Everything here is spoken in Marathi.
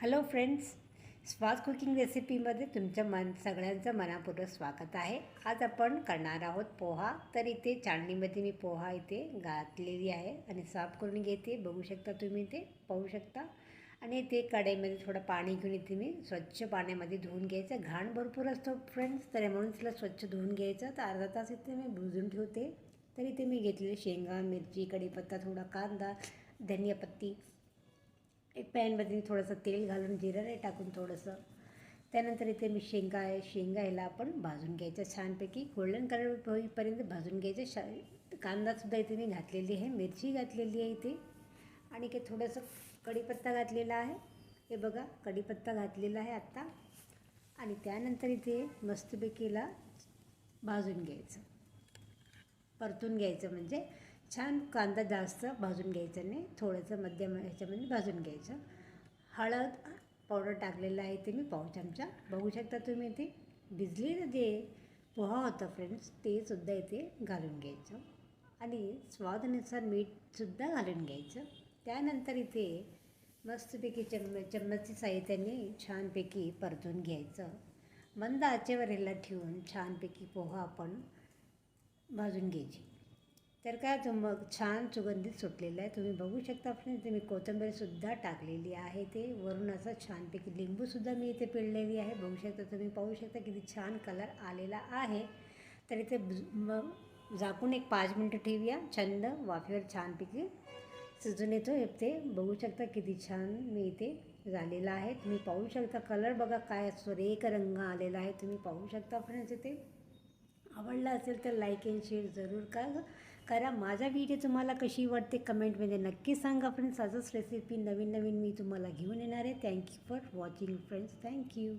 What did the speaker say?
हॅलो फ्रेंड्स, स्वाद कुकिंग रेसिपीमध्ये तुमच्या सगळ्यांचं मनापूर्वक स्वागत आहे. आज आपण करणार आहोत पोहा. तर इथे चाळणीमध्ये मी पोहा इथे घातलेली आहे आणि साफ करून घेते. बघू शकता तुम्ही, ते पाहू शकता. आणि ते कढईमध्ये थोडं पाणी घेऊन इथे मी स्वच्छ पाण्यामध्ये धुवून घ्यायचं. घाण भरपूर असतो फ्रेंड्स, तर म्हणून तिला स्वच्छ धुवून घ्यायचं. तर अर्धा तास इथे मी भिजून ठेवते. तर इथे मी घेतलेले शेंगा, मिरची, कढीपत्ता, थोडा कांदा, धनियापत्ती, एक पॅनमध्ये थोडंसं तेल घालून जिरं नाही टाकून थोडंसं. त्यानंतर इथे मी शेंगा ह्याला आपण भाजून घ्यायचं छानपैकी, गोल्डन कलर होईपर्यंत भाजून घ्यायचं. कांदासुद्धा इथे मी घातलेली आहे, मिरची घातलेली आहे इथे, आणि काही थोडंसं कढीपत्ता घातलेला आहे. हे बघा, कढीपत्ता घातलेला आहे आत्ता. आणि त्यानंतर इथे मस्तपैकीला भाजून घ्यायचं, परतून घ्यायचं. म्हणजे छान कांदा जास्त भाजून घ्यायचा नाही, थोडंसं मध्यम ह्याच्यामध्ये भाजून घ्यायचं. हळद पावडर टाकलेलं आहे ते मी पाव चमचा. बघू शकता तुम्ही, इथे भिजलेलं जे पोहा होता फ्रेंड्स, ते सुद्धा इथे घालून घ्यायचं. आणि स्वादानुसार मीठसुद्धा घालून घ्यायचं. त्यानंतर इथे मस्तपैकी चम्मचच्या साहाय्याने छानपैकी परतून घ्यायचं. मंद आचेवर ह्याला ठेवून छानपैकी पोहा आपण भाजून घ्यायची. तर काय मग छान सुगंधित सुटलेलं आहे. तुम्ही बघू शकता फ्रेंड्स, मी कोथिंबीरसुद्धा टाकलेली आहे. ते वरून असं छानपैकी लिंबूसुद्धा मी इथे पिळलेली आहे. बघू शकता तुम्ही, पाहू शकता किती छान कलर आलेला आहे. तर इथे मग झाकून एक 5 मिनटं ठेवूया. छंद वाफेवर छानपैकी शिजून येतो. ते बघू शकता किती छान मी इथे झालेला आहे. तुम्ही पाहू शकता कलर बघा काय सुरेख रंग आलेला आहे. तुम्ही पाहू शकता फ्रेंड्स. इथे आवडला असेल तर लाईक अँड शेअर जरूर करा. माझा व्हिडिओ तुम्हाला कशी वाटते कमेंटमध्ये नक्की सांगा फ्रेंड्स. असंच रेसिपी नवीन मी तुम्हाला घेऊन येणार आहे. Thank you for watching friends. Thank you.